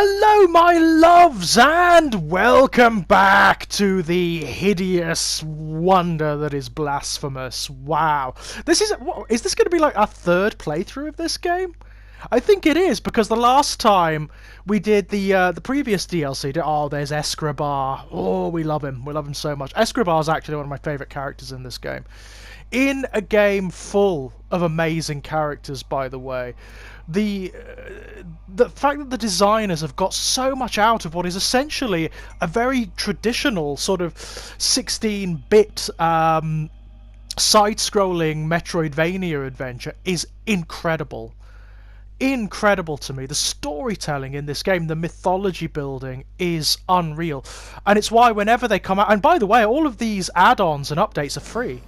Hello, my loves, and welcome back to the hideous wonder that is Blasphemous. Wow, this is this going to be like our third playthrough of this game? I think it is, because the last time we did the previous DLC. Oh, there's Escribar. Oh, we love him. We love him so much. Escribar is actually one of my favourite characters in this game. In a game full of amazing characters, by the way. The fact that the designers have got so much out of what is essentially a very traditional sort of 16-bit side-scrolling Metroidvania adventure is incredible. Incredible to me. The storytelling in this game, the mythology building is unreal. And it's why whenever they come out... And by the way, all of these add-ons and updates are free.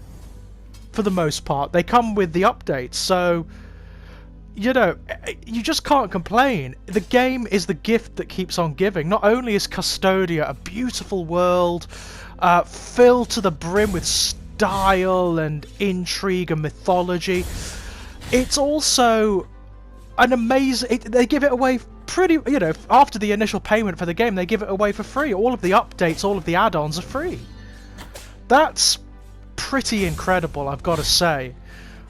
For the most part. They come with the updates, so... You know, you just can't complain. The game is the gift that keeps on giving. Not only is Custodia a beautiful world, filled to the brim with style and intrigue and mythology, it's also an amazing... They give it away pretty... You know, after the initial payment for the game, they give it away for free. All of the updates, all of the add-ons are free. That's pretty incredible, I've got to say.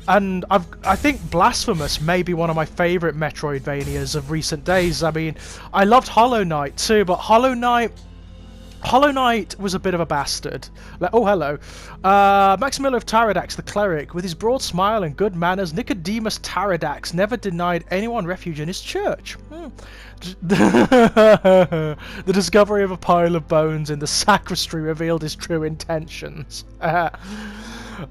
And I think Blasphemous may be one of my favourite Metroidvanias of recent days. I mean, I loved Hollow Knight too, but Hollow Knight was a bit of a bastard. Like, oh, hello. Maximilian of Taradax, the cleric, with his broad smile and good manners, Nicodemus Taradax never denied anyone refuge in his church. The discovery of a pile of bones in the sacristy revealed his true intentions.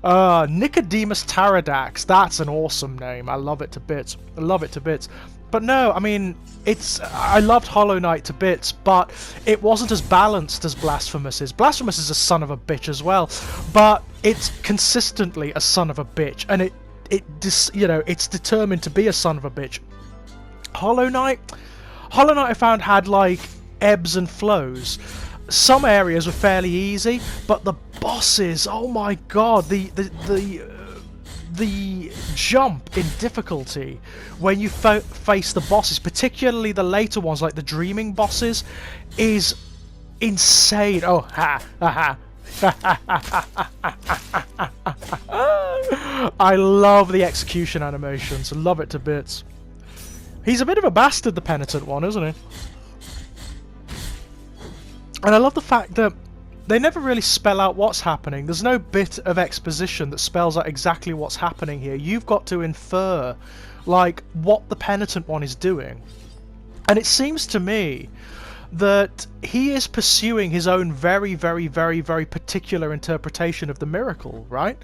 Nicodemus Taradax, that's an awesome name. I love it to bits. I love it to bits. But no, I mean, I loved Hollow Knight to bits, but it wasn't as balanced as Blasphemous is. Blasphemous is a son of a bitch as well, but it's consistently a son of a bitch, and it's determined to be a son of a bitch. Hollow Knight I found had like ebbs and flows. Some areas were fairly easy, but the bosses, oh my god, the jump in difficulty when you face the bosses, particularly the later ones like the dreaming bosses, is insane. Oh, ha, ha, ha. I love the execution animations, love it to bits. He's a bit of a bastard, the penitent one, isn't he? And I love the fact that they never really spell out what's happening. There's no bit of exposition that spells out exactly what's happening here. You've got to infer, like, what the penitent one is doing. And it seems to me that he is pursuing his own very, very, very, very particular interpretation of the miracle, right?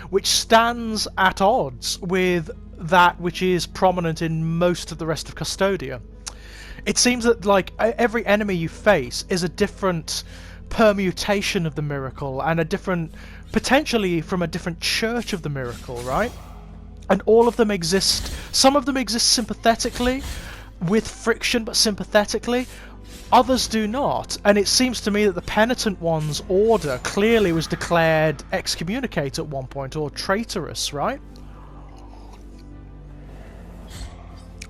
Which stands at odds with that which is prominent in most of the rest of Custodia. It seems that, like, every enemy you face is a different permutation of the miracle, and a different, potentially from a different church of the miracle, right? And all of them exist, some of them exist sympathetically, with friction, but sympathetically. Others do not, and it seems to me that the penitent one's order clearly was declared excommunicate at one point, or traitorous, right?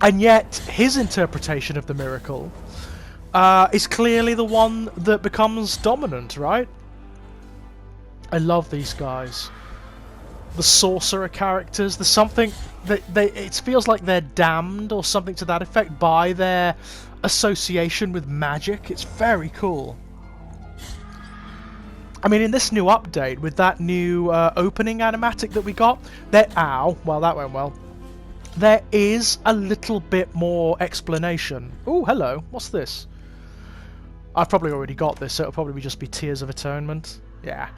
And yet, his interpretation of the miracle is clearly the one that becomes dominant, right? I love these guys. The sorcerer characters, there's something that it feels like they're damned or something to that effect by their association with magic. It's very cool. I mean, in this new update, with that new opening animatic that we got, ow, well, that went well. There is a little bit more explanation. Oh, hello. What's this? I've probably already got this, so it'll probably just be Tears of Atonement. Yeah.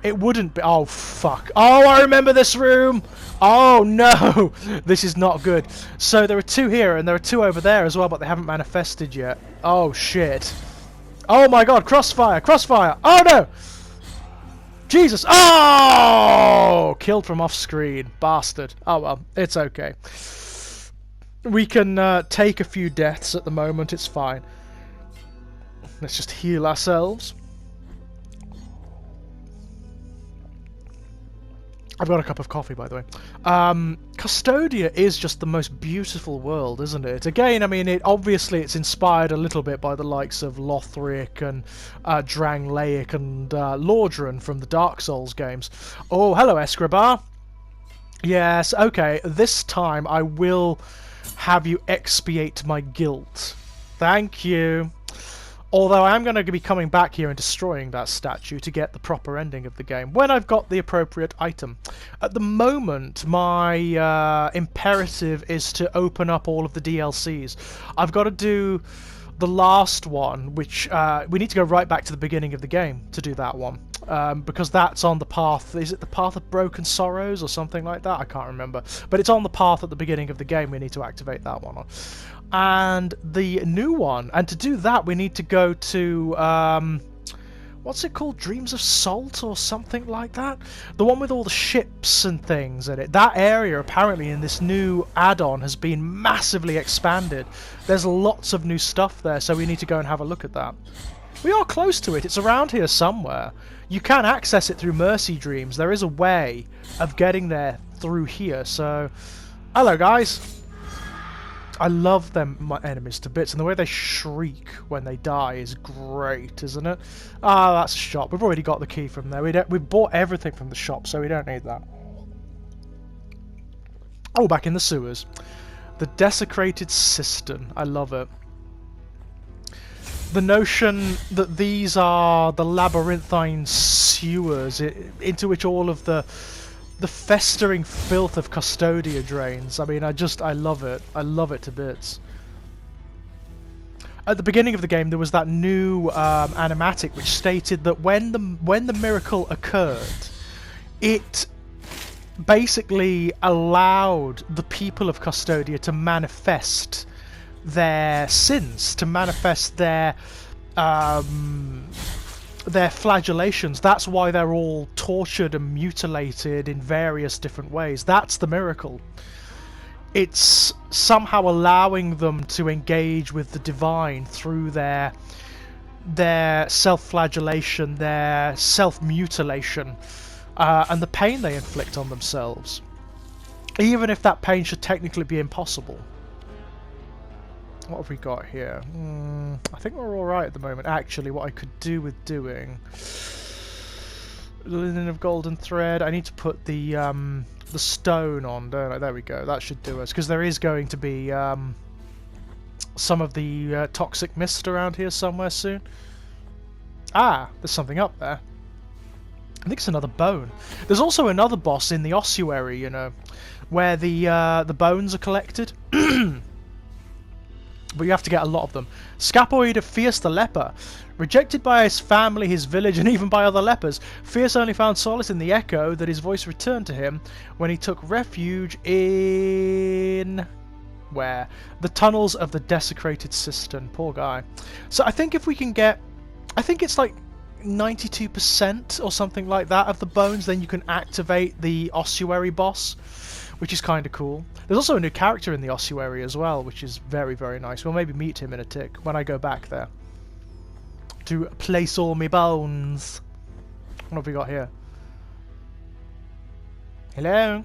It wouldn't be... Oh, fuck. Oh, I remember this room! Oh, no! This is not good. So there are two here, and there are two over there as well, but they haven't manifested yet. Oh, shit. Oh, my God. Crossfire! Crossfire! Oh, no! Jesus! Oh! Killed from off screen. Bastard. Oh well, it's okay. We can take a few deaths at the moment, it's fine. Let's just heal ourselves. I've got a cup of coffee, by the way. Custodia is just the most beautiful world, isn't it? Again, I mean, it's inspired a little bit by the likes of Lothric and Drangleic and Lordran from the Dark Souls games. Oh, hello, Escribar. Yes, okay, this time I will have you expiate my guilt. Thank you. Although I am going to be coming back here and destroying that statue to get the proper ending of the game when I've got the appropriate item. At the moment, my imperative is to open up all of the DLCs. I've got to do the last one, which we need to go right back to the beginning of the game to do that one. Because that's on the path, is it the path of broken sorrows or something like that? I can't remember. But it's on the path at the beginning of the game, we need to activate that one on. And the new one, and to do that we need to go to, what's it called? Dreams of Salt or something like that? The one with all the ships and things in it. That area apparently in this new add-on has been massively expanded. There's lots of new stuff there, so we need to go and have a look at that. We are close to it, it's around here somewhere. You can access it through Mercy Dreams. There is a way of getting there through here, so... Hello guys! I love them, my enemies to bits, and the way they shriek when they die is great, isn't it? Ah, that's a shop. We've already got the key from there. We've bought everything from the shop, so we don't need that. Oh, back in the sewers. The desecrated cistern. I love it. The notion that these are the labyrinthine sewers into which all of the festering filth of Custodia drains. I mean, I love it. I love it to bits. At the beginning of the game, there was that new animatic which stated that when the miracle occurred, it basically allowed the people of Custodia to manifest their sins, to manifest their flagellations. That's why they're all tortured and mutilated in various different ways. That's the miracle. It's somehow allowing them to engage with the divine through their self-flagellation, their self-mutilation, and the pain they inflict on themselves. Even if that pain should technically be impossible. What have we got here? I think we're alright at the moment. Actually, what I could do with doing... Linen of golden thread. I need to put the stone on, don't I? There we go. That should do us. Because there is going to be some of the toxic mist around here somewhere soon. Ah! There's something up there. I think it's another bone. There's also another boss in the ossuary, you know, where the bones are collected. But you have to get a lot of them. Scapoid of Fierce the Leper. Rejected by his family, his village, and even by other lepers, Fierce only found solace in the echo that his voice returned to him when he took refuge in... where? The tunnels of the desecrated cistern. Poor guy. So I think if we can get... I think it's like 92% or something like that of the bones, then you can activate the ossuary boss, which is kind of cool. There's also a new character in the ossuary as well, which is very, very nice. We'll maybe meet him in a tick when I go back there to place all my bones. What have we got here? Hello?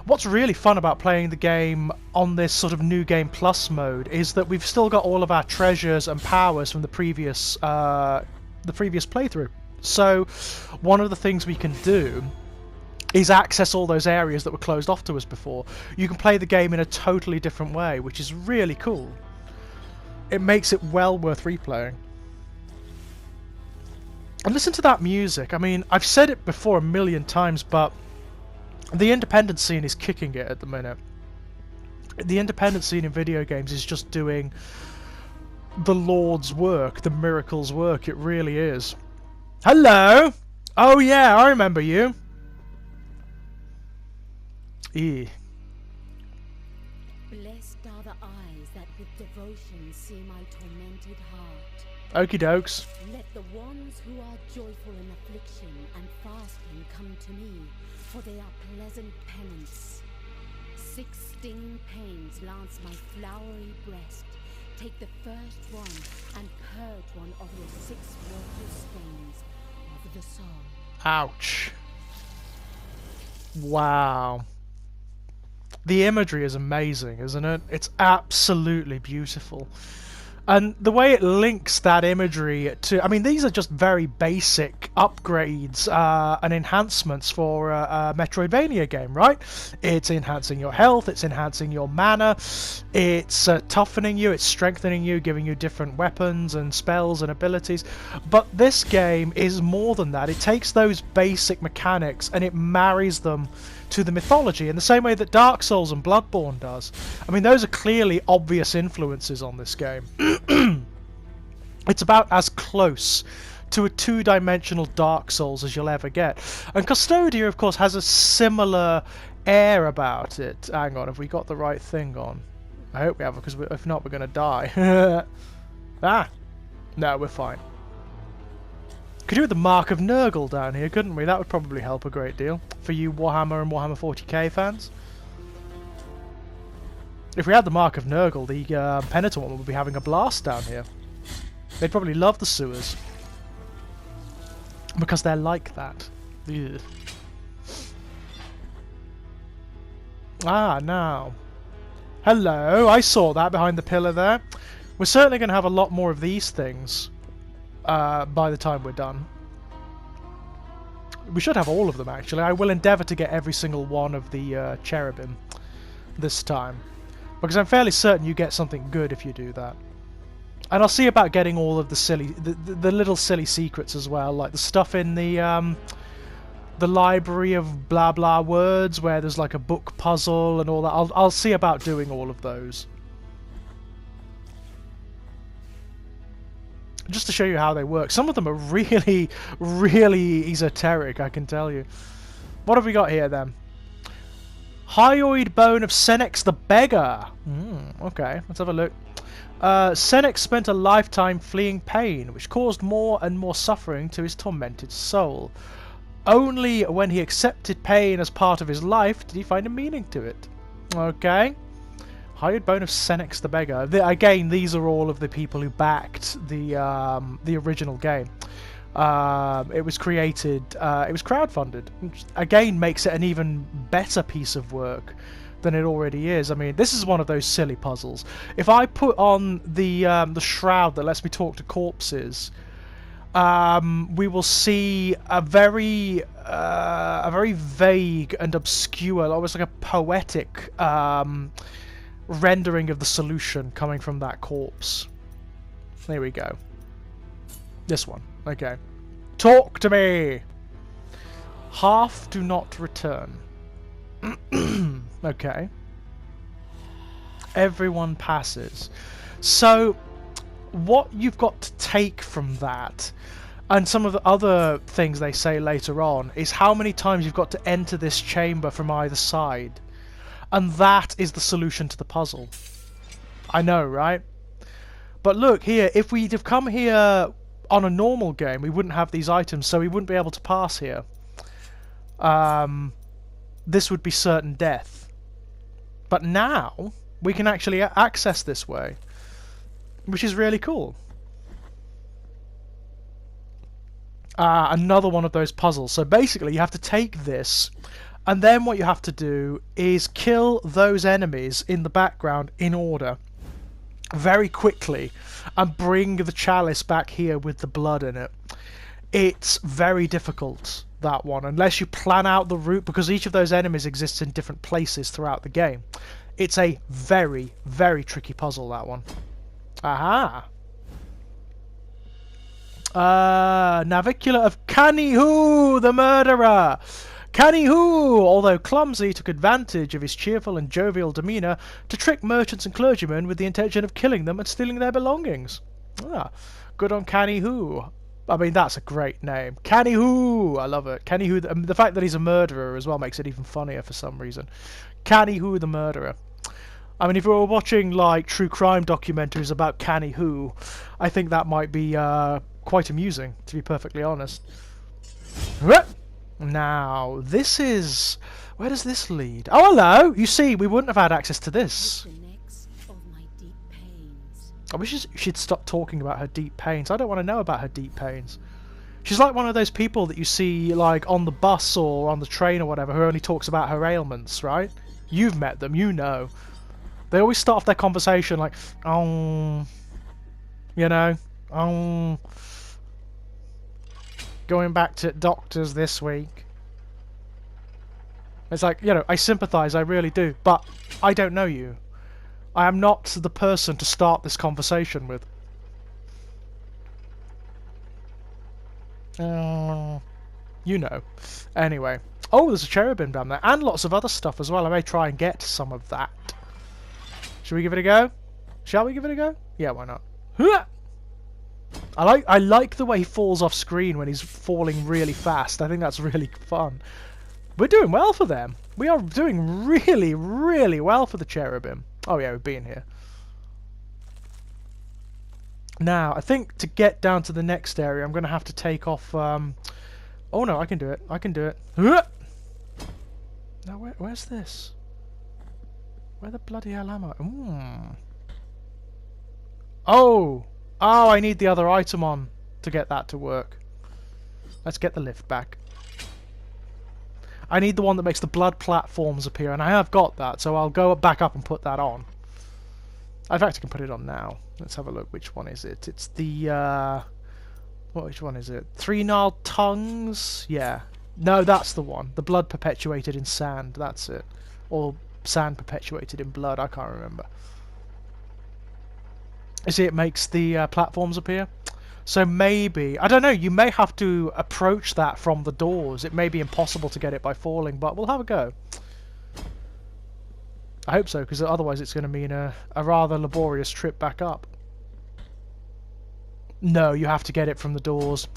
What's really fun about playing the game on this sort of New Game Plus mode is that we've still got all of our treasures and powers from the previous playthrough. So one of the things we can do is access all those areas that were closed off to us before. You can play the game in a totally different way, which is really cool. It makes it well worth replaying. And listen to that music. I mean, I've said it before a million times, but the independent scene is kicking it at the minute. The independent scene in video games is just doing the Lord's work, the miracle's work. It really is. Hello! Oh yeah, I remember you. Blessed are the eyes that with devotion see my tormented heart. Okie dokes. Let the ones who are joyful in affliction and fasting come to me, for they are pleasant penance. 16 pains lance my flowery breast. Take the first one and purge one of your 6 water stains of the soul. Ouch. Wow. The imagery is amazing, isn't it? It's absolutely beautiful. And the way it links that imagery to... I mean, these are just very basic upgrades and enhancements for a Metroidvania game, right? It's enhancing your health, it's enhancing your mana, it's toughening you, it's strengthening you, giving you different weapons and spells and abilities. But this game is more than that. It takes those basic mechanics and it marries them to the mythology in the same way that Dark Souls and Bloodborne does. I mean, those are clearly obvious influences on this game. It's about as close to a two-dimensional Dark Souls as you'll ever get. And Custodia, of course, has a similar air about it. Hang on, have we got the right thing on? I hope we have, because if not, we're going to die. Ah! No, we're fine. Could do with the Mark of Nurgle down here, couldn't we? That would probably help a great deal for you Warhammer and Warhammer 40k fans. If we had the Mark of Nurgle, the Penitent one would be having a blast down here. They'd probably love the sewers. Because they're like that. Ugh. Ah, now. Hello, I saw that behind the pillar there. We're certainly going to have a lot more of these things. By the time we're done. We should have all of them, actually. I will endeavour to get every single one of the cherubim this time. Because I'm fairly certain you get something good if you do that. And I'll see about getting all of the silly, the little silly secrets as well, like the stuff in the library of blah blah words, where there's like a book puzzle and all that. I'll see about doing all of those. Just to show you how they work. Some of them are really, really esoteric, I can tell you. What have we got here, then? Hyoid bone of Senex the Beggar. Okay, let's have a look. Senex spent a lifetime fleeing pain, which caused more and more suffering to his tormented soul. Only when he accepted pain as part of his life did he find a meaning to it. Okay. Hyoid bone of Senex the Beggar. Again, these are all of the people who backed the original game. It was created, it was crowdfunded, which again makes it an even better piece of work than it already is. I mean, this is one of those silly puzzles. If I put on the shroud that lets me talk to corpses, we will see a very vague and obscure, almost like a poetic rendering of the solution coming from that corpse. There we go. This one. Okay. Talk to me! Half do not return. Okay. Everyone passes. So, what you've got to take from that, and some of the other things they say later on, is how many times you've got to enter this chamber from either side. And that is the solution to the puzzle. I know, right? But look here, if we'd have come here on a normal game, we wouldn't have these items, so we wouldn't be able to pass here. This would be certain death. But now, we can actually access this way, which is really cool. Another one of those puzzles. So basically, you have to take this, and then what you have to do is kill those enemies in the background in order, very quickly, and bring the chalice back here with the blood in it. It's very difficult, that one, unless you plan out the route, because each of those enemies exists in different places throughout the game. It's a very, very tricky puzzle, that one. Aha! Navicular of Canihu, the murderer! Canihu, although clumsy, took advantage of his cheerful and jovial demeanour to trick merchants and clergymen with the intention of killing them and stealing their belongings. Ah, good on Canihu. I mean, that's a great name. Canihu! I love it. Canihu, the fact that he's a murderer as well makes it even funnier for some reason. Canihu the murderer. I mean, if we were watching, like, true crime documentaries about Canihu, I think that might be quite amusing, to be perfectly honest. Now, this is... where does this lead? Oh, hello! You see, we wouldn't have had access to this. I wish she'd stop talking about her deep pains. I don't want to know about her deep pains. She's like one of those people that you see like on the bus or on the train or whatever who only talks about her ailments, right? You've met them, you know. They always start off their conversation like, oh, you know, oh, going back to doctors this week. It's like, you know, I sympathise, I really do, but I don't know you. I am not the person to start this conversation with. You know. Anyway. Oh, there's a cherubim down there. And lots of other stuff as well. I may try and get some of that. Should we give it a go? Shall we give it a go? Yeah, why not? I like the way he falls off screen when he's falling really fast. I think that's really fun. We're doing well for them. We are doing really, really well for the cherubim. Oh yeah, we've been here. Now, I think to get down to the next area, I'm going to have to take off... Oh no, I can do it. I can do it. Now, where's this? Where the bloody hell am I? Oh! Oh, I need the other item on to get that to work. Let's get the lift back. I need the one that makes the blood platforms appear, and I have got that, so I'll go back up and put that on. In fact, I can put it on now. Let's have a look. Which one is it? It's the, which one is it? Three gnarled tongues? Yeah. No, that's the one. The blood perpetuated in sand. That's it. Or sand perpetuated in blood. I can't remember. You see, it makes the platforms appear. So maybe, I don't know, you may have to approach that from the doors. It may be impossible to get it by falling, but we'll have a go. I hope so, because otherwise it's going to mean a rather laborious trip back up. No, you have to get it from the doors.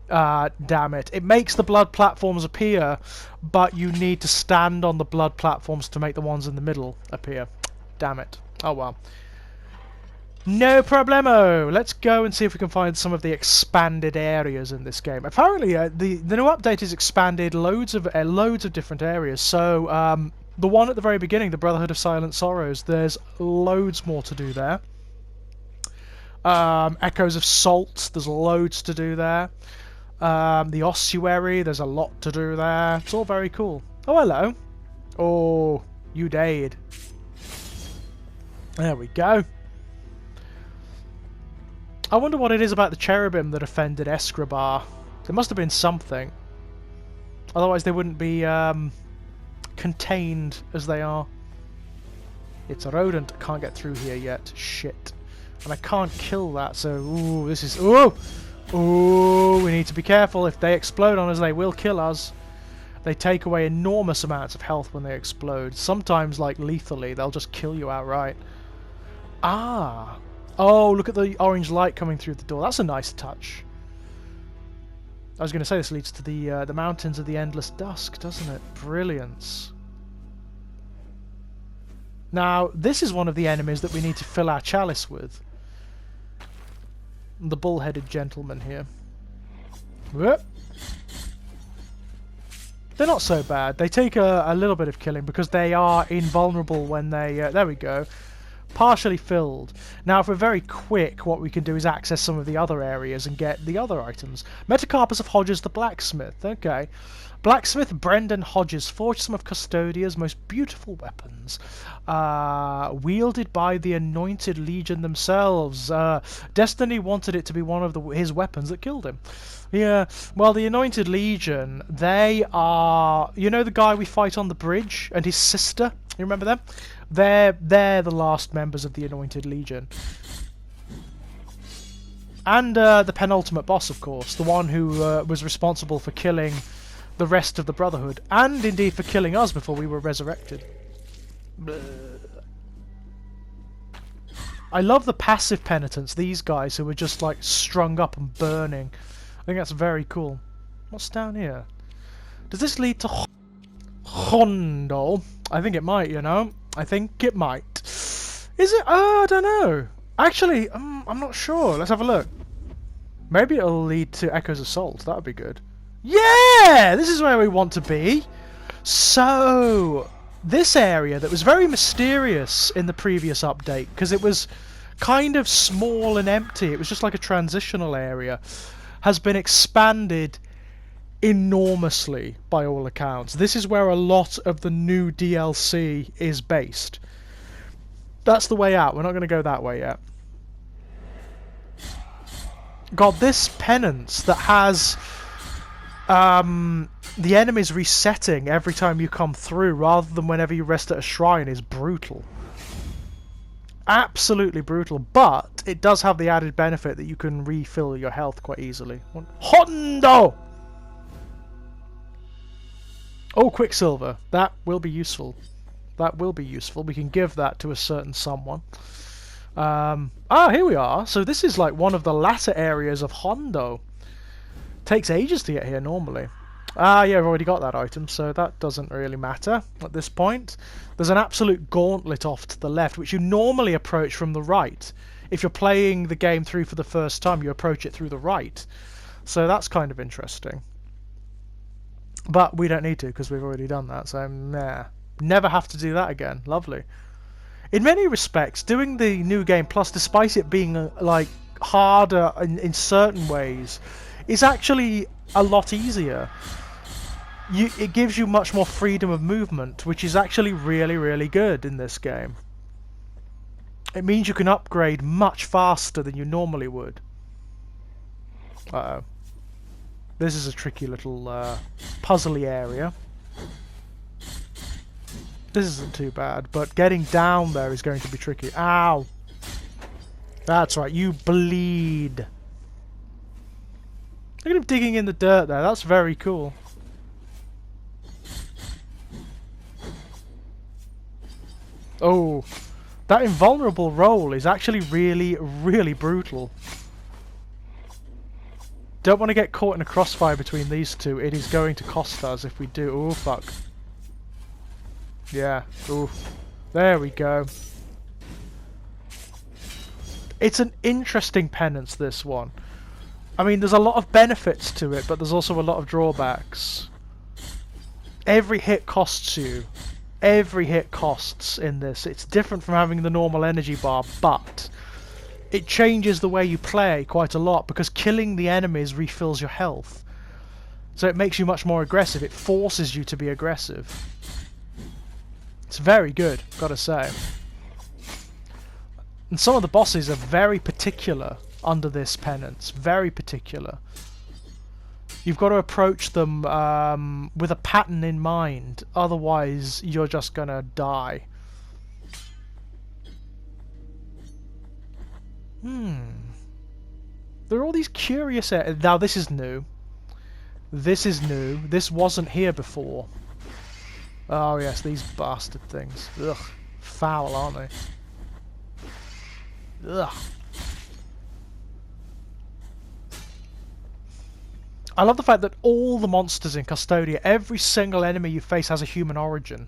Damn it. It makes the blood platforms appear, but you need to stand on the blood platforms to make the ones in the middle appear. Damn it. Oh well. No problemo! Let's go and see if we can find some of the expanded areas in this game. Apparently, the new update has expanded loads of different areas. So, the one at the very beginning, the Brotherhood of Silent Sorrows, there's loads more to do there. Echoes of Salt, there's loads to do there. The Ossuary, there's a lot to do there. It's all very cool. Oh, hello. Oh, you died. There we go. I wonder what it is about the cherubim that offended Escribar. There must have been something. Otherwise they wouldn't be contained as they are. It's a rodent. I can't get through here yet. Shit. And I can't kill that, so... Ooh, this is... Ooh! Ooh, we need to be careful. If they explode on us, they will kill us. They take away enormous amounts of health when they explode. Sometimes, like, lethally. They'll just kill you outright. Ah! Oh, look at the orange light coming through the door. That's a nice touch. I was going to say this leads to the Mountains of the Endless Dusk, doesn't it? Brilliance. Now, this is one of the enemies that we need to fill our chalice with. The bull-headed gentleman here. Whoop. They're not so bad. They take a little bit of killing because they are invulnerable when they... there we go. Partially filled. Now, if we're very quick, what we can do is access some of the other areas and get the other items. Metacarpus of Hodges the Blacksmith. Okay. Blacksmith Brendan Hodges forged some of Custodia's most beautiful weapons, wielded by the Anointed Legion themselves. Destiny wanted it to be one of his weapons that killed him. Yeah, well, the Anointed Legion, they are... You know the guy we fight on the bridge and his sister? You remember them? They're the last members of the Anointed Legion. And the penultimate boss, of course. The one who was responsible for killing the rest of the Brotherhood. And indeed for killing us before we were resurrected. Bleh. I love the passive penitents, these guys who are just like strung up and burning. I think that's very cool. What's down here? Does this lead to Hondo? I think it might, you know. I think it might. Is it? I don't know. Actually, I'm not sure. Let's have a look. Maybe it'll lead to Echoes of Salt. That would be good. Yeah! This is where we want to be. So, this area that was very mysterious in the previous update, because it was kind of small and empty. It was just like a transitional area. has been expanded enormously by all accounts. This is where a lot of the new DLC is based. That's the way out. We're not going to go that way yet. God, this penance that has the enemies resetting every time you come through rather than whenever you rest at a shrine is brutal. Absolutely brutal, but it does have the added benefit that you can refill your health quite easily. Hondo! Oh, Quicksilver. That will be useful. That will be useful. We can give that to a certain someone. Here we are. So this is like one of the latter areas of Hondo. Takes ages to get here normally. Yeah, I've already got that item, so that doesn't really matter at this point. There's an absolute gauntlet off to the left, which you normally approach from the right. If you're playing the game through for the first time, you approach it through the right. So that's kind of interesting. But we don't need to, because we've already done that, so nah. Never have to do that again. Lovely. In many respects, doing the New Game Plus, despite it being like harder in certain ways, is actually a lot easier. It gives you much more freedom of movement, which is actually really, really good in this game. It means you can upgrade much faster than you normally would. Uh-oh. This is a tricky little puzzly area. This isn't too bad, but getting down there is going to be tricky. Ow! That's right, you bleed. Look at him digging in the dirt there, that's very cool. Oh, that invulnerable roll is actually really, really brutal. Don't want to get caught in a crossfire between these two. It is going to cost us if we do. Oh, fuck. Yeah. Ooh. There we go. It's an interesting penance, this one. I mean, there's a lot of benefits to it, but there's also a lot of drawbacks. Every hit costs you. Every hit costs in this. It's different from having the normal energy bar, but it changes the way you play quite a lot, because killing the enemies refills your health. So it makes you much more aggressive. It forces you to be aggressive. It's very good, gotta say. And some of the bosses are very particular under this penance. Very particular. You've got to approach them with a pattern in mind, otherwise you're just gonna die. There are all these curious areas. Now this is new. This is new. This wasn't here before. Oh yes, these bastard things. Ugh. Foul, aren't they? Ugh. I love the fact that all the monsters in Custodia, every single enemy you face has a human origin.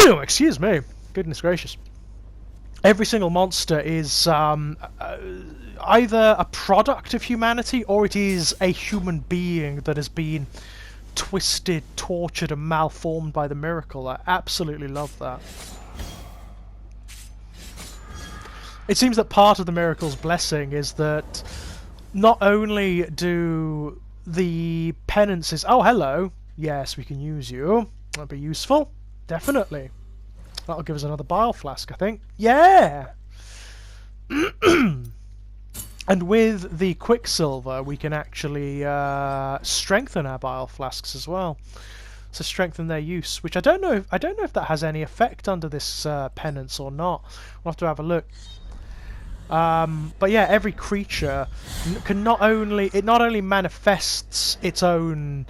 Excuse me. Goodness gracious. Every single monster is either a product of humanity or it is a human being that has been twisted, tortured and malformed by the miracle. I absolutely love that. It seems that part of the miracle's blessing is that not only do the penances... Oh, hello. Yes, we can use you. That'll be useful. Definitely. That'll give us another bile flask, I think. Yeah! And with the Quicksilver, we can actually strengthen our bile flasks as well. So strengthen their use, which I don't know if that has any effect under this penance or not. We'll have to have a look. But yeah, every creature can not only manifests its own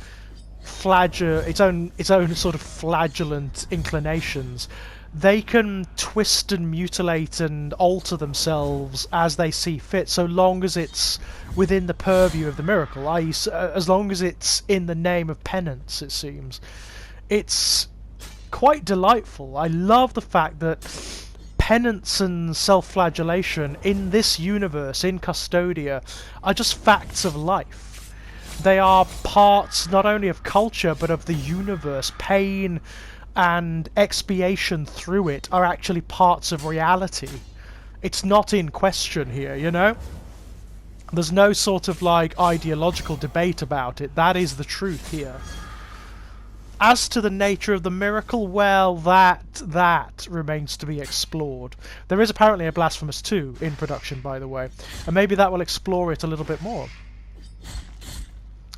its own sort of flagellant inclinations. They can twist and mutilate and alter themselves as they see fit, so long as it's within the purview of the miracle, i.e. as long as it's in the name of penance, it seems. It's quite delightful. I love the fact that penance and self-flagellation in this universe, in Custodia, are just facts of life. They are parts not only of culture, but of the universe. Pain and expiation through it are actually parts of reality. It's not in question here, you know? There's no sort of like ideological debate about it. That is the truth here. As to the nature of the miracle, well, that remains to be explored. There is apparently a Blasphemous 2 in production, by the way, and maybe that will explore it a little bit more.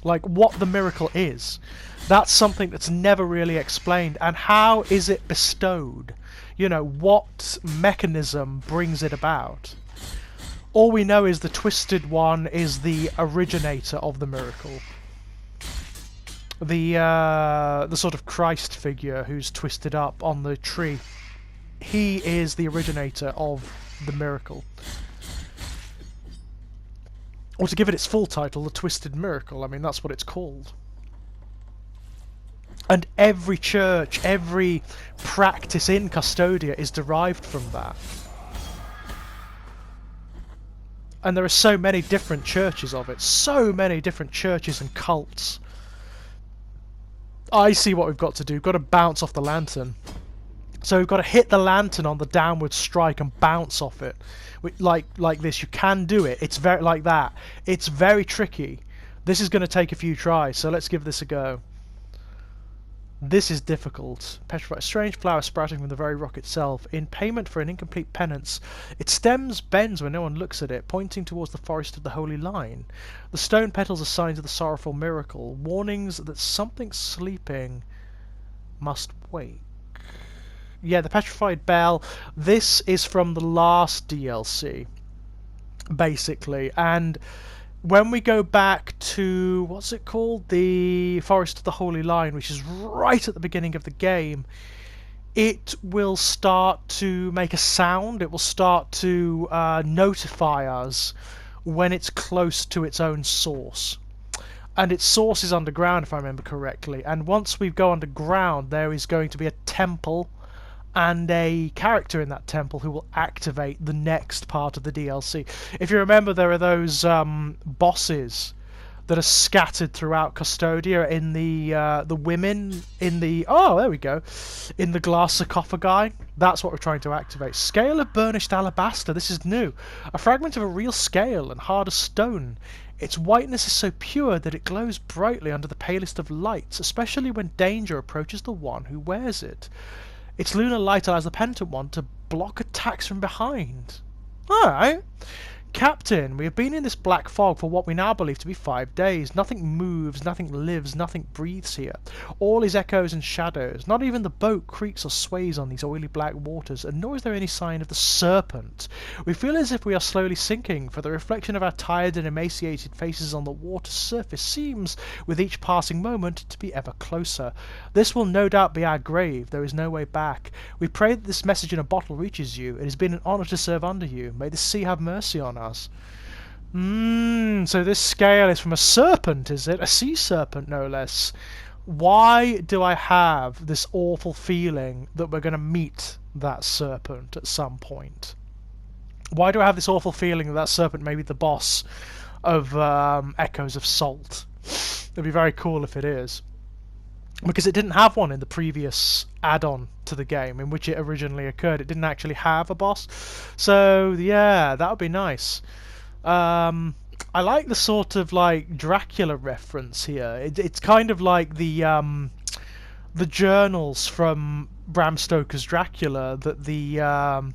Like, what the miracle is. That's something that's never really explained. And how is it bestowed? You know, what mechanism brings it about? All we know is the Twisted One is the originator of the miracle. The sort of Christ figure who's twisted up on the tree. He is the originator of the miracle. Or to give it its full title, the Twisted Miracle. I mean, that's what it's called. And every church, every practice in Custodia is derived from that. And there are so many different churches of it. So many different churches and cults. I see what we've got to do. We've got to bounce off the lantern. So we've got to hit the lantern on the downward strike and bounce off it. Like this. You can do it. It's very like that. It's very tricky. This is going to take a few tries, so let's give this a go. This is difficult. Petrified. A strange flower sprouting from the very rock itself. In payment for an incomplete penance, its stems bends when no one looks at it, pointing towards the forest of the holy line. The stone petals are signs of the sorrowful miracle, warnings that something sleeping must wake. Yeah, the Petrified Bell. This is from the last DLC, basically, and when we go back to, what's it called? The Forest of the Holy Line, which is right at the beginning of the game, it will start to make a sound. It will start to notify us when it's close to its own source. And its source is underground, if I remember correctly. And once we go underground, there is going to be a temple and a character in that temple who will activate the next part of the DLC. If you remember, there are those bosses that are scattered throughout Custodia in the women in the... Oh, there we go. In the glass sarcophagi. That's what we're trying to activate. Scale of burnished alabaster. This is new. A fragment of a real scale and hard as stone. Its whiteness is so pure that it glows brightly under the palest of lights, especially when danger approaches the one who wears it. Its lunar light allows the penitent one to block attacks from behind. Alright. Captain, we have been in this black fog for what we now believe to be 5 days. Nothing moves, nothing lives, nothing breathes here. All is echoes and shadows. Not even the boat creaks or sways on these oily black waters, and nor is there any sign of the serpent. We feel as if we are slowly sinking, for the reflection of our tired and emaciated faces on the water's surface seems, with each passing moment, to be ever closer. This will no doubt be our grave. There is no way back. We pray that this message in a bottle reaches you. It has been an honour to serve under you. May the sea have mercy on us. So this scale is from a serpent, is it? A sea serpent, no less. Why do I have this awful feeling that we're going to meet that serpent at some point? Why do I have this awful feeling that that serpent may be the boss of Echoes of Salt? It'd be very cool if it is. Because it didn't have one in the previous add-on to the game in which it originally occurred. It didn't actually have a boss. So, yeah, that would be nice. I like the sort of, like, Dracula reference here. It's kind of like the journals from Bram Stoker's Dracula that the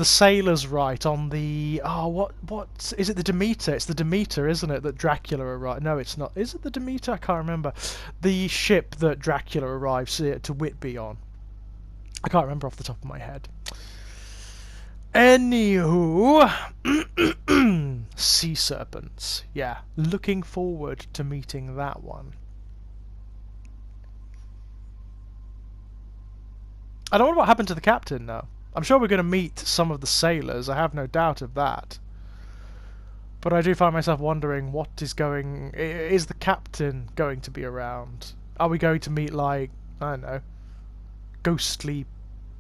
sailors write on the... Oh, what... Is it the Demeter? It's the Demeter, isn't it, that Dracula arrives... No, it's not. Is it the Demeter? I can't remember. The ship that Dracula arrives to Whitby on. I can't remember off the top of my head. Anywho... Sea serpents. Yeah, looking forward to meeting that one. I don't know what happened to the captain, though. I'm sure we're going to meet some of the sailors, I have no doubt of that. But I do find myself wondering what is going... Is the captain going to be around? Are we going to meet, like, I don't know, ghostly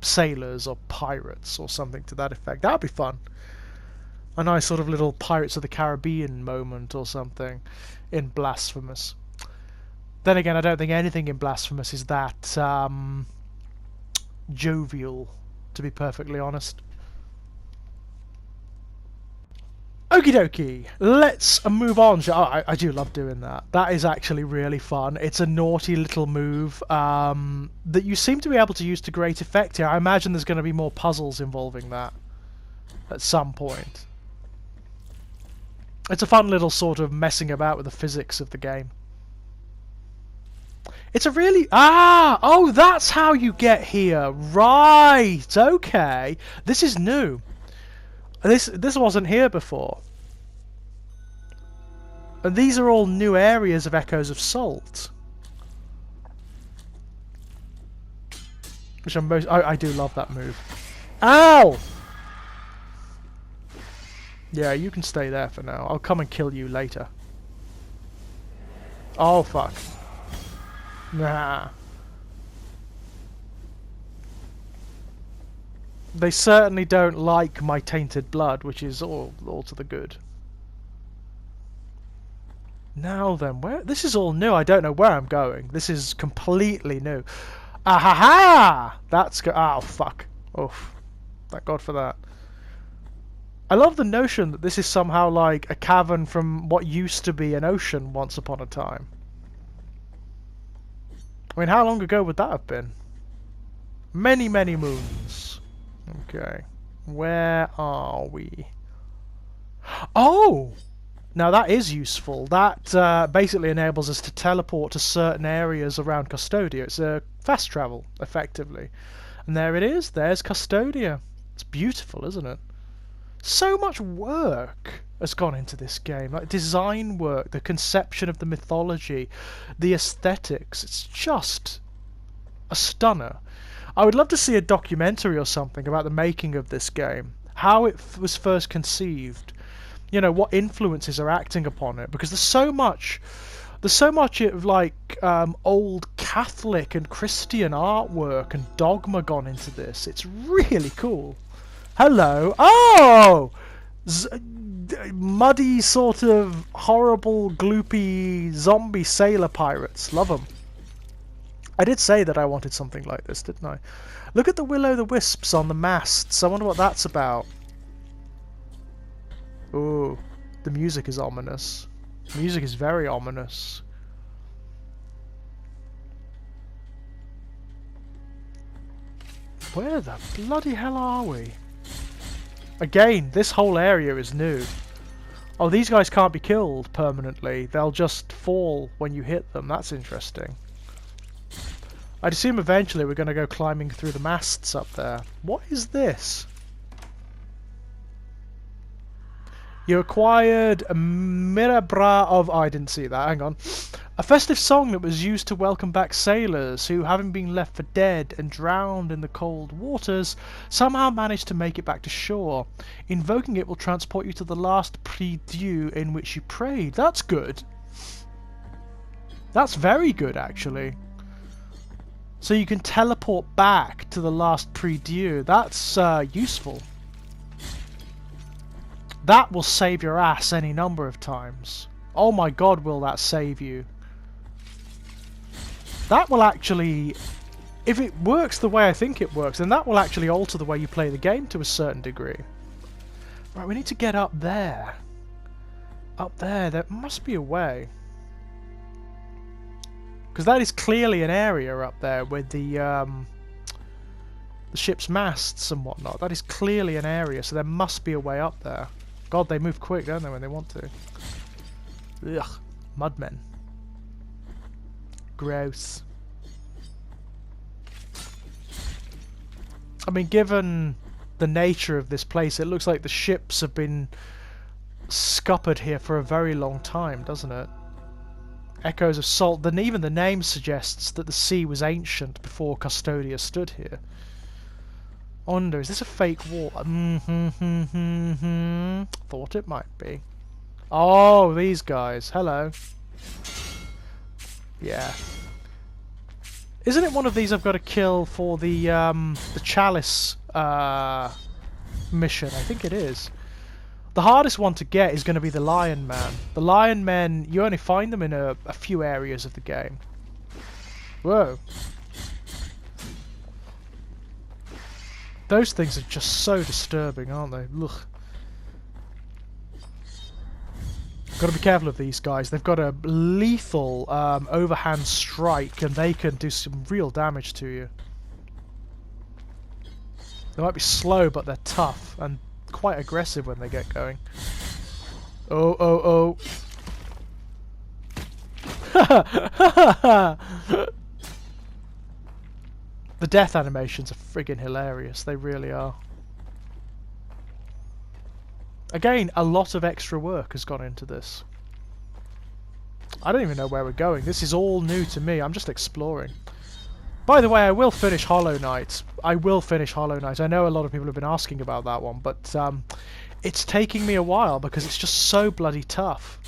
sailors or pirates or something to that effect? That would be fun. A nice sort of little Pirates of the Caribbean moment or something in Blasphemous. Then again, I don't think anything in Blasphemous is that jovial, to be perfectly honest. Okie dokie, let's move on. Oh, I do love doing that. That is actually really fun. It's a naughty little move that you seem to be able to use to great effect here. I imagine there's going to be more puzzles involving that at some point. It's a fun little sort of messing about with the physics of the game. It's a really... Oh, that's how you get here. Right, okay. This is new. This wasn't here before. And these are all new areas of Echoes of Salt. Which I'm I do love that move. Ow! Yeah, you can stay there for now. I'll come and kill you later. Oh, fuck. Nah. They certainly don't like my tainted blood, which is all to the good. Now then, where... This is all new. I don't know where I'm going. This is completely new. Ahaha! That's... Oh, fuck. Oof. Thank God for that. I love the notion that this is somehow like a cavern from what used to be an ocean once upon a time. I mean, how long ago would that have been? Many, many moons. Okay. Where are we? Oh! Now that is useful. That basically enables us to teleport to certain areas around Custodia. It's a fast travel, effectively. And there it is. There's Custodia. It's beautiful, isn't it? So much work has gone into this game. Like design work, the conception of the mythology, the aesthetics. It's just a stunner. I would love to see a documentary or something about the making of this game. How it was first conceived. You know, what influences are acting upon it. Because there's so much of like old Catholic and Christian artwork and dogma gone into this. It's really cool. Hello. Oh! Muddy sort of horrible gloopy zombie sailor pirates. Love them. I did say that I wanted something like this, didn't I? Look at the will-o'-the-wisps on the masts. I wonder what that's about. Ooh, the music is ominous. The music is very ominous. Where the bloody hell are we? Again, this whole area is new. Oh, these guys can't be killed permanently. They'll just fall when you hit them. That's interesting. I'd assume eventually we're going to go climbing through the masts up there. What is this? You acquired a Mirabra of... Oh, I didn't see that. Hang on. A festive song that was used to welcome back sailors who, having been left for dead and drowned in the cold waters, somehow managed to make it back to shore. Invoking it will transport you to the last prie-dieu in which you prayed. That's good. That's very good, actually. So you can teleport back to the last prie-dieu. That's useful. That will save your ass any number of times. Oh my god, will that save you. That will actually... If it works the way I think it works, then that will actually alter the way you play the game to a certain degree. Right, we need to get up there. Up there, there must be a way. Because that is clearly an area up there with the ship's masts and whatnot. That is clearly an area, so there must be a way up there. God, they move quick, don't they, when they want to? Ugh, mudmen. Gross. I mean, given the nature of this place, it looks like the ships have been scuppered here for a very long time, doesn't it? Echoes of Salt. Then even the name suggests that the sea was ancient before Custodia stood here. I wonder, is this a fake wall? Thought it might be. Oh, these guys. Hello. Yeah. Isn't it one of these I've got to kill for the Chalice mission? I think it is. The hardest one to get is going to be the Lion Man. The Lion Men, you only find them in a few areas of the game. Whoa. Those things are just so disturbing, aren't they? Ugh. Got to be careful of these guys. They've got a lethal overhand strike, and they can do some real damage to you. They might be slow, but they're tough and quite aggressive when they get going. Oh, oh, oh. The death animations are friggin' hilarious. They really are. Again, a lot of extra work has gone into this. I don't even know where we're going. This is all new to me. I'm just exploring. By the way, I will finish Hollow Knight. I will finish Hollow Knight. I know a lot of people have been asking about that one, but it's taking me a while because it's just so bloody tough.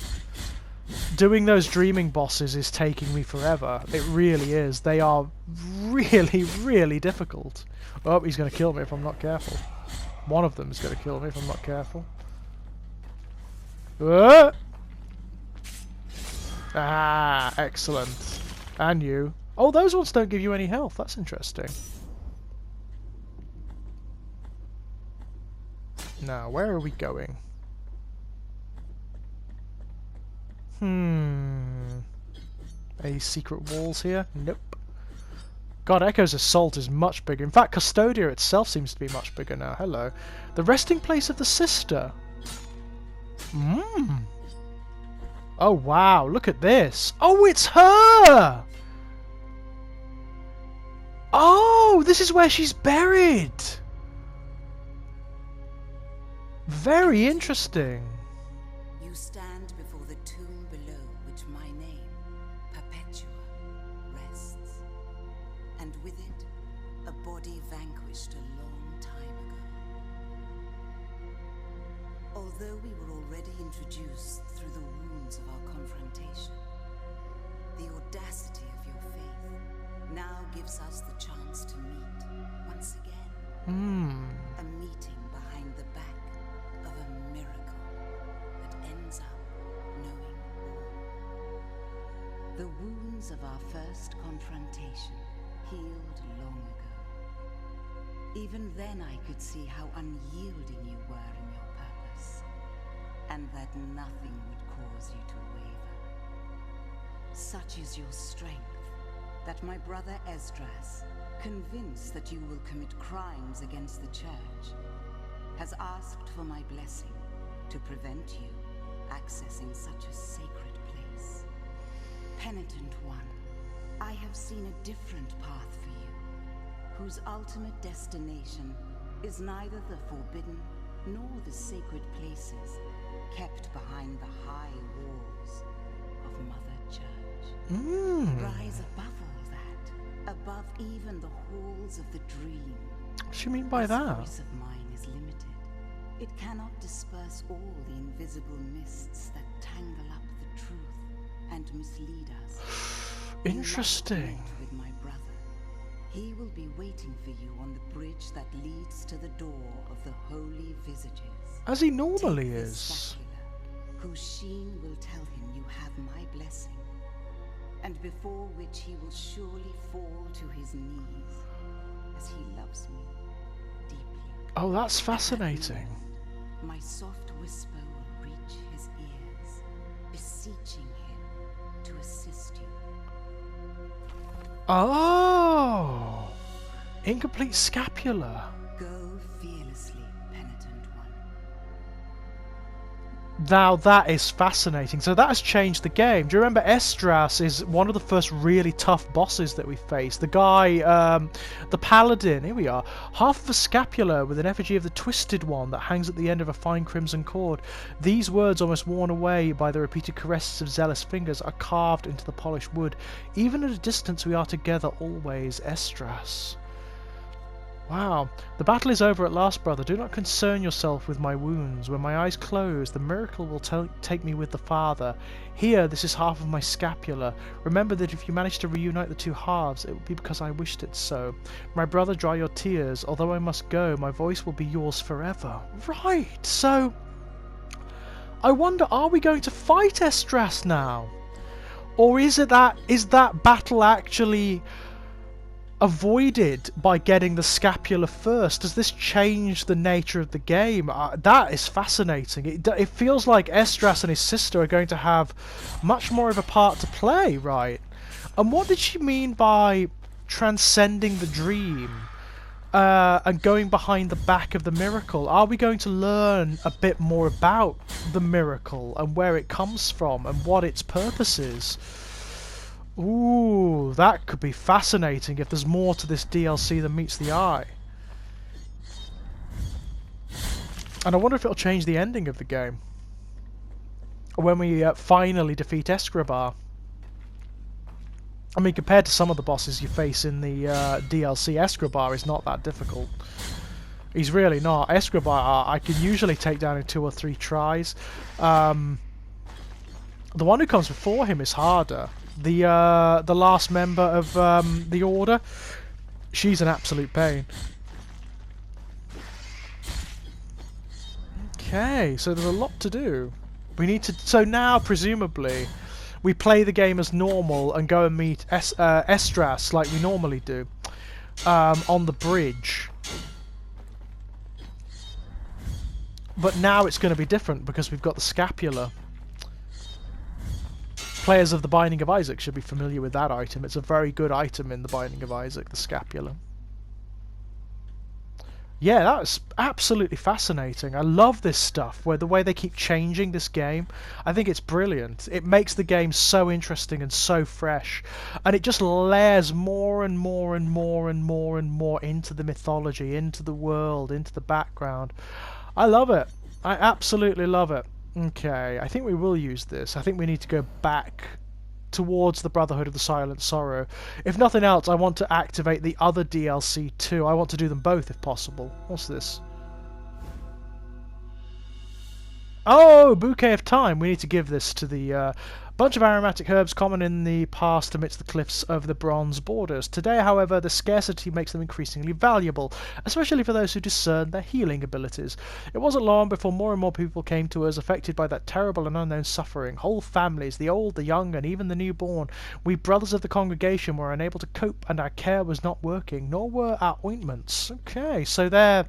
Doing those dreaming bosses is taking me forever. It really is. They are really, really difficult. Oh, he's going to kill me if I'm not careful. One of them is going to kill me if I'm not careful. Ah, excellent. And you. Oh, those ones don't give you any health. That's interesting. Now, where are we going? Any secret walls here? Nope. God, Echo's Assault is much bigger. In fact, Custodia itself seems to be much bigger now. Hello. The resting place of the sister. Oh, wow. Look at this. Oh, it's her! Oh, this is where she's buried. Very interesting. You stand before the tomb below which my name, Perpetua, rests. And with it, a body vanquished a long time ago. Although we were already introduced through the wounds of our confrontation, the audacity of your faith now gives us the chance to meet once again. A meeting behind the back of a miracle that ends up knowing all. The wounds of our first confrontation healed long ago. Even then I could see how unyielding you were in your purpose, and that nothing would cause you to waver. Such is your strength that my brother Esdras, convinced that you will commit crimes against the Church, has asked for my blessing to prevent you accessing such a sacred place. Penitent one, I have seen a different path for you, whose ultimate destination is neither the forbidden nor the sacred places kept behind the high walls of Mother Church. Rise above all that, above even the halls of the dream. What do you mean by that? This voice of mine is limited. It cannot disperse all the invisible mists that tangle up the truth and mislead us. Interesting. With my brother, he will be waiting for you on the bridge that leads to the door of the holy visages. As he normally Take this is. scapular, whose sheen will tell him you have my blessing, and before which he will surely fall to his knees, as he loves me deeply. Oh, that's fascinating. My soft whisper will reach his ears, beseeching him to assist you. Oh! Incomplete scapula. Go fearlessly, penitent one. Now that is fascinating. So that has changed the game. Do you remember Esdras is one of the first really tough bosses that we faced? The guy, the paladin, here we are. Half of a scapula with an effigy of the Twisted One that hangs at the end of a fine crimson cord. These words, almost worn away by the repeated caresses of zealous fingers, are carved into the polished wood. Even at a distance we are together always, Esdras. Wow. The battle is over at last, brother. Do not concern yourself with my wounds. When my eyes close, the miracle will take me with the Father. Here, this is half of my scapula. Remember that if you manage to reunite the two halves, it will be because I wished it so. My brother, dry your tears. Although I must go, my voice will be yours forever. Right, so... I wonder, are we going to fight Esdras now? Or is that battle actually... avoided by getting the scapula first? Does this change the nature of the game? That is fascinating. It feels like Esdras and his sister are going to have much more of a part to play, right? And what did she mean by transcending the dream and going behind the back of the miracle? Are we going to learn a bit more about the miracle and where it comes from and what its purpose is? Ooh, that could be fascinating if there's more to this DLC than meets the eye. And I wonder if it'll change the ending of the game when we finally defeat Escribar. I mean, compared to some of the bosses you face in the DLC, Escribar is not that difficult. He's really not. Escribar I can usually take down in 2 or 3 tries. The one who comes before him is harder. The last member of the Order, she's an absolute pain. Okay, so there's a lot to do. We need to. So now, presumably, we play the game as normal and go and meet Esdras like we normally do on the bridge. But now it's going to be different because we've got the scapula. Players of the Binding of Isaac should be familiar with that item. It's a very good item in the Binding of Isaac, the scapula. Yeah, that's absolutely fascinating. I love this stuff, where the way they keep changing this game. I think it's brilliant. It makes the game so interesting and so fresh. And it just layers more and more and more and more and more into the mythology, into the world, into the background. I love it. I absolutely love it. Okay, I think we will use this. I think we need to go back towards the Brotherhood of the Silent Sorrow. If nothing else, I want to activate the other DLC too. I want to do them both if possible. What's this? Oh, Bouquet of Time. We need to give this to the bunch of aromatic herbs common in the past amidst the cliffs of the Bronze Borders. Today, however, the scarcity makes them increasingly valuable, especially for those who discern their healing abilities. It wasn't long before more and more people came to us affected by that terrible and unknown suffering. Whole families, the old, the young, and even the newborn. We brothers of the congregation were unable to cope, and our care was not working, nor were our ointments. Okay, so there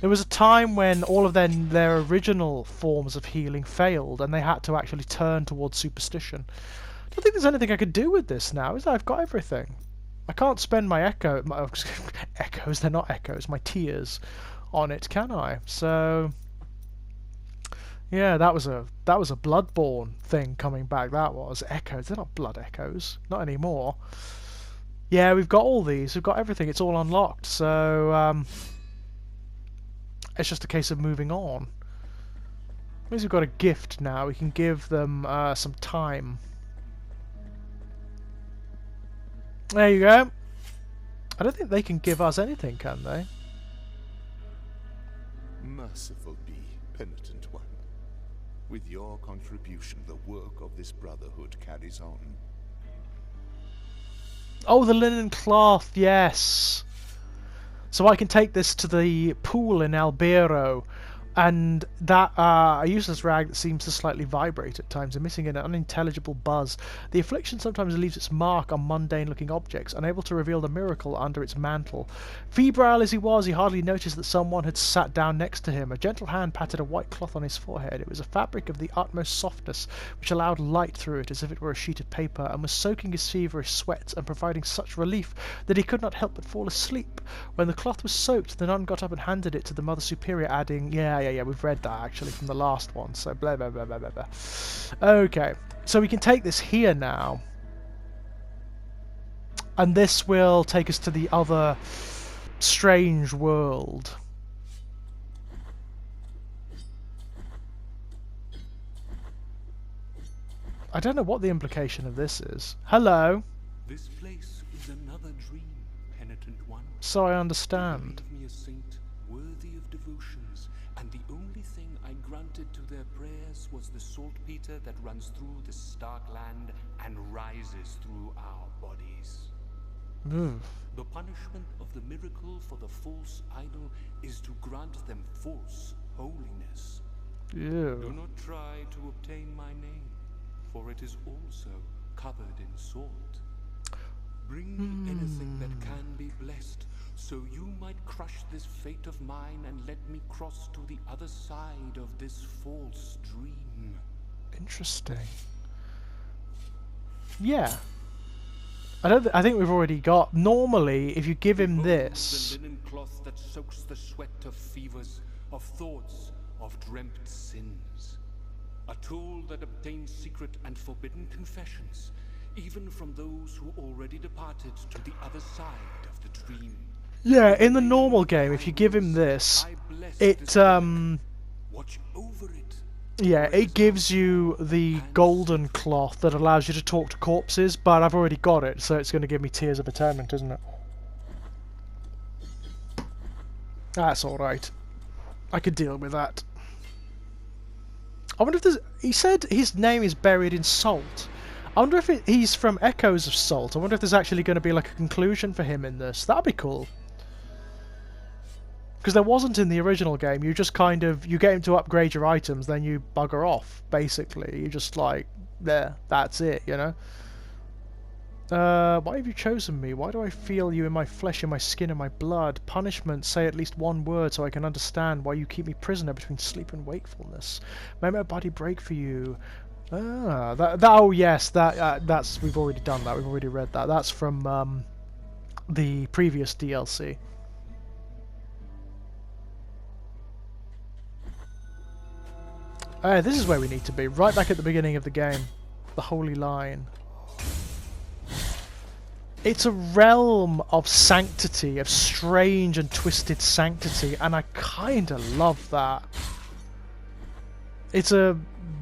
was a time when all of their original forms of healing failed, and they had to actually turn towards superstition. I don't think there's anything I could do with this now, is there? I've got everything. I can't spend my echoes, they're not echoes, my tears on it, can I? So yeah, that was a Bloodborne thing coming back. That was echoes. They're not blood echoes, not anymore. Yeah, we've got all these. We've got everything. It's all unlocked. So it's just a case of moving on. Means we've got a gift now. We can give them some time. There you go. I don't think they can give us anything, can they? Merciful be, penitent one. With your contribution, the work of this brotherhood carries on. Oh, the linen cloth, yes. So I can take this to the pool in Albero, and that a useless rag that seems to slightly vibrate at times, emitting an unintelligible buzz. The affliction sometimes leaves its mark on mundane-looking objects, unable to reveal the miracle under its mantle. Febrile as he was, he hardly noticed that someone had sat down next to him. A gentle hand patted a white cloth on his forehead. It was a fabric of the utmost softness, which allowed light through it as if it were a sheet of paper, and was soaking his feverish sweat and providing such relief that he could not help but fall asleep. When the cloth was soaked, the nun got up and handed it to the Mother Superior, adding, Yeah, we've read that actually from the last one, so blah blah blah blah blah blah. Okay, so we can take this here now, and this will take us to the other strange world. I don't know what the implication of this is. Hello. This place is another dream, penitent one. So I understand. They gave me a saint worthy of devotions, and the only thing I granted to their prayers was the saltpeter that runs through the stark land and rises through our bodies. The punishment of the miracle for the false idol is to grant them false holiness. Ew. Do not try to obtain my name, for it is also covered in salt. Bring me anything that can be blessed, so you might crush this fate of mine and let me cross to the other side of this false dream. Interesting. Yeah. I think we've already got. Normally, if you give him this, The linen cloth that soaks the sweat of fevers, of thoughts, of dreamt sins. A tool that obtains secret and forbidden confessions, even from those who already departed to the other side of the dream. yeah, in the normal game, if you give him this, it Watch over it. yeah, it gives you the golden cloth that allows you to talk to corpses, but I've already got it, so it's going to give me Tears of Atonement, isn't it? That's alright. I could deal with that. I wonder if there's... He said his name is buried in salt. I wonder if he's from Echoes of Salt. I wonder if there's actually going to be like a conclusion for him in this. That'd be cool. Because there wasn't in the original game. You just kind of... You get him to upgrade your items, then you bugger off, basically. You just like... There. That's it, you know? Why have you chosen me? Why do I feel you in my flesh, in my skin, in my blood? Punishment, say at least one word so I can understand why you keep me prisoner between sleep and wakefulness. May my body break for you. Oh yes, that's... We've already done that, we've already read that. That's from, the previous DLC. This is where we need to be, right back at the beginning of the game. The Holy Line. It's a realm of sanctity, of strange and twisted sanctity, and I kinda love that. It's a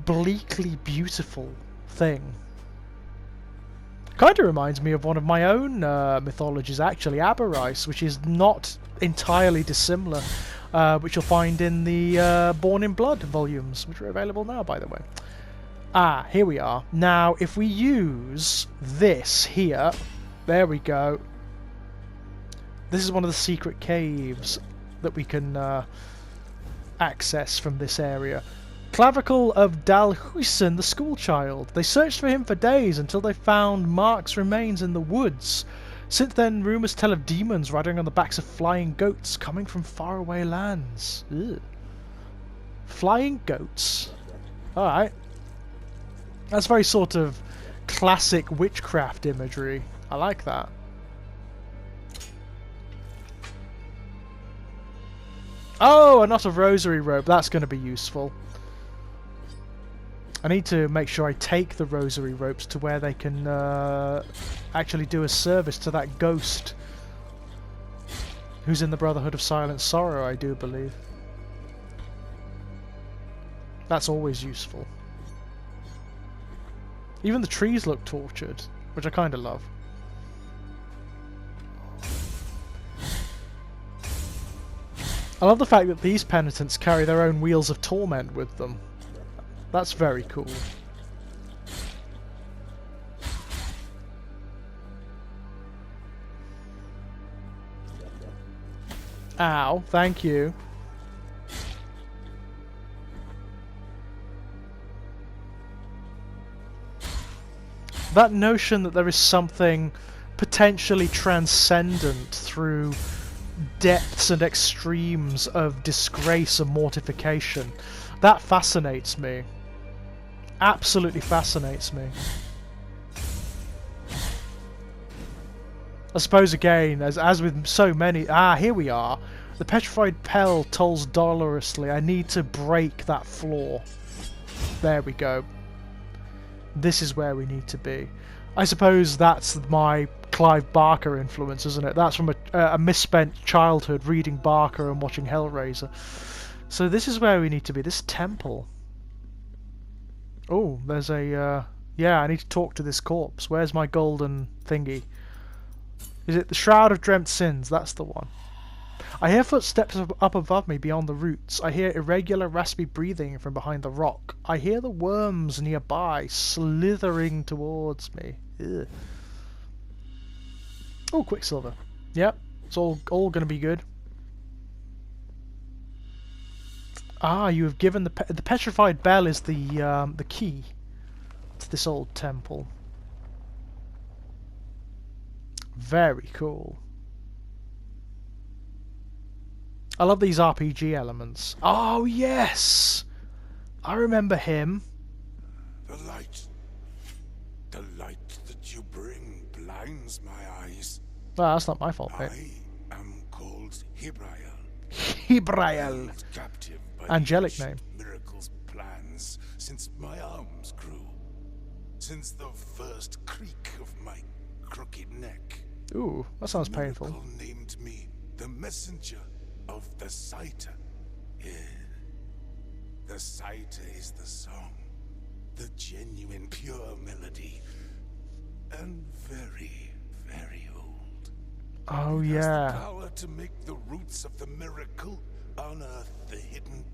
bleakly beautiful thing. Kinda reminds me of one of my own mythologies, actually, Aberrice, which is not entirely dissimilar, which you'll find in the Born in Blood volumes, which are available now, by the way. Ah, here we are. Now, if we use this here... There we go. This is one of the secret caves that we can access from this area. Clavicle of Dalhuisen, the schoolchild. They searched for him for days until they found Mark's remains in the woods. Since then, rumours tell of demons riding on the backs of flying goats coming from faraway lands. Ugh. Flying goats. Alright. That's very sort of classic witchcraft imagery. I like that. Oh, and not a rosary robe. That's going to be useful. I need to make sure I take the rosary ropes to where they can actually do a service to that ghost who's in the Brotherhood of Silent Sorrow, I do believe. That's always useful. Even the trees look tortured, which I kind of love. I love the fact that these penitents carry their own wheels of torment with them. That's very cool. Ow, thank you. That notion that there is something potentially transcendent through depths and extremes of disgrace and mortification, that fascinates me. Absolutely fascinates me. I suppose again, as with so many... Ah, here we are. The Petrified Bell tolls dolorously. I need to break that floor. There we go. This is where we need to be. I suppose that's my Clive Barker influence, isn't it? That's from a misspent childhood reading Barker and watching Hellraiser. So this is where we need to be. This temple. Oh, there's a... yeah, I need to talk to this corpse. Where's my golden thingy? Is it the Shroud of Dreamt Sins? That's the one. I hear footsteps up above me beyond the roots. I hear irregular, raspy breathing from behind the rock. I hear the worms nearby slithering towards me. Ugh. Oh, Quicksilver. Yep, it's all going to be good. Ah, you have given the Petrified Bell is the key to this old temple. Very cool. I love these RPG elements. Oh, yes! I remember him. The light that you bring blinds my eyes. Well, that's not my fault, mate. I am called Hibrael. Hibrael. Held captive by Angelic the name. Miracle's plans since my arms grew. Since the first creak of my crooked neck. Ooh, that sounds painful. Miracle named me the messenger of the Citer. Yeah. The Citer is the song. The genuine, pure melody. And very, very old. Oh, It has the yeah. power to make the roots of the miracle unearth the hidden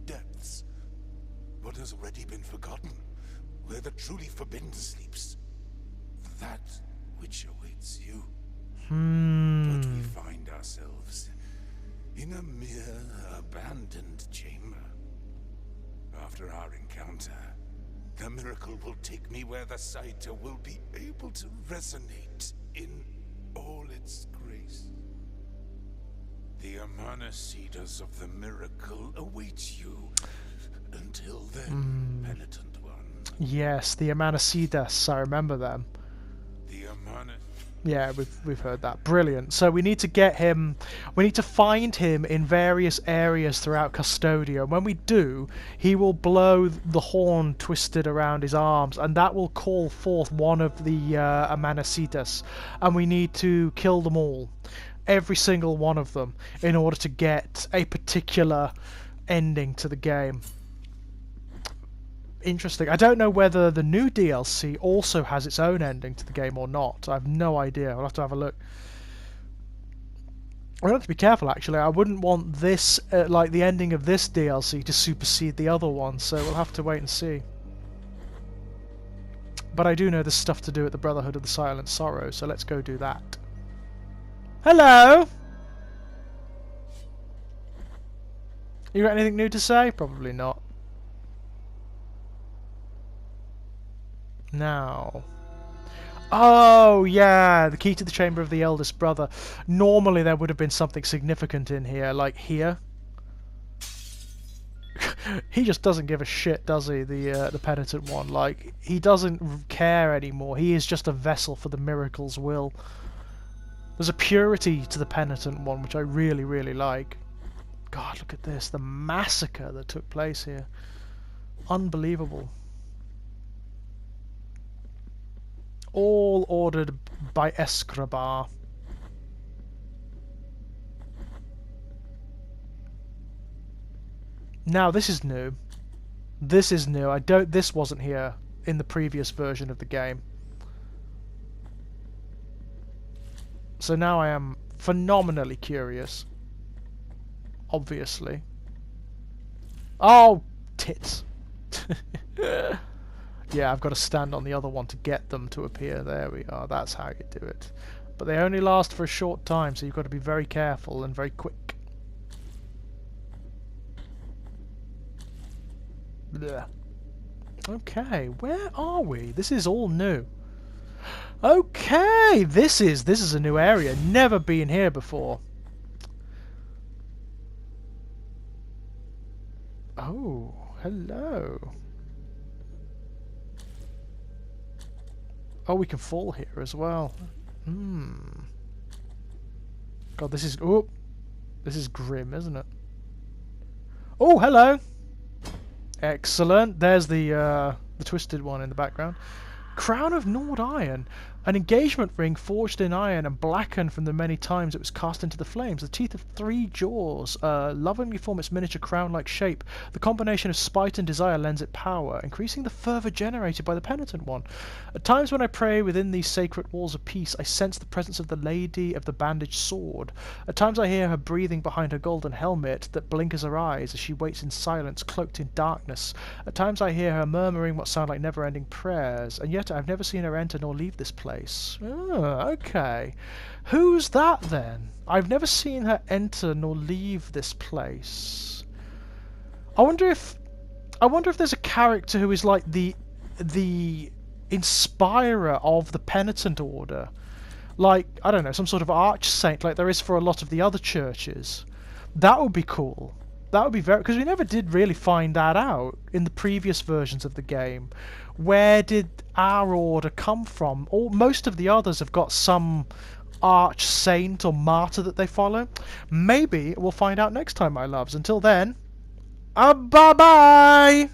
depths. What has already been forgotten, where the truly forbidden sleeps. That which awaits you. But we find ourselves in a mere abandoned chamber. After our encounter, the miracle will take me where the Citer will be able to resonate in all its grace. The Amanasidas of the miracle await you. Until then, penitent one. Yes, the Amanasidas. I remember them. The Amanasidas. Yeah, we've heard that. Brilliant. So we need to get him. We need to find him in various areas throughout Custodia. When we do, he will blow the horn twisted around his arms, and that will call forth one of the Amanasidas. And we need to kill them all, every single one of them, in order to get a particular ending to the game. Interesting. I don't know whether the new DLC also has its own ending to the game or not. I have no idea. I'll have to have a look. I'll have to be careful, actually. I wouldn't want this, like the ending of this DLC, to supersede the other one, so we'll have to wait and see. But I do know there's stuff to do at the Brotherhood of the Silent Sorrow, so let's go do that. Hello! You got anything new to say? Probably not. Now. Oh, yeah, the key to the chamber of the eldest brother. Normally there would have been something significant in here, like here. He just doesn't give a shit, does he, the penitent one? Like, he doesn't care anymore. He is just a vessel for the miracle's will. There's a purity to the penitent one, which I really, really like. God, look at this. The massacre that took place here. Unbelievable. All ordered by Escribar. Now this is new. This is new. This wasn't here in the previous version of the game. So now I am phenomenally curious. Obviously. Oh, tits. Yeah, I've got to stand on the other one to get them to appear. There we are. That's how you do it. But they only last for a short time, so you've got to be very careful and very quick. Blech. Okay, where are we? This is all new. Okay, this is a new area. Never been here before. Oh, hello. Oh, we can fall here as well. God, this is... Oh, this is grim, isn't it? Oh, hello. Excellent. There's the twisted one in the background. Crown of Nord Iron. An engagement ring forged in iron and blackened from the many times it was cast into the flames. The teeth of 3 jaws lovingly form its miniature crown-like shape. The combination of spite and desire lends it power, increasing the fervour generated by the penitent one. At times when I pray within these sacred walls of peace, I sense the presence of the Lady of the Bandaged Sword. At times I hear her breathing behind her golden helmet that blinkers her eyes as she waits in silence, cloaked in darkness. At times I hear her murmuring what sound like never-ending prayers, and yet I've never seen her enter nor leave this place. Oh, okay. Who's that then? I've never seen her enter nor leave this place. I wonder if there's a character who is like the inspirer of the penitent order. like, I don't know, some sort of arch saint like there is for a lot of the other churches. That would be cool. That would be very... because we never did really find that out in the previous versions of the game. Where did our order come from? Most of the others have got some arch saint or martyr that they follow. Maybe we'll find out next time, my loves. Until then, bye-bye!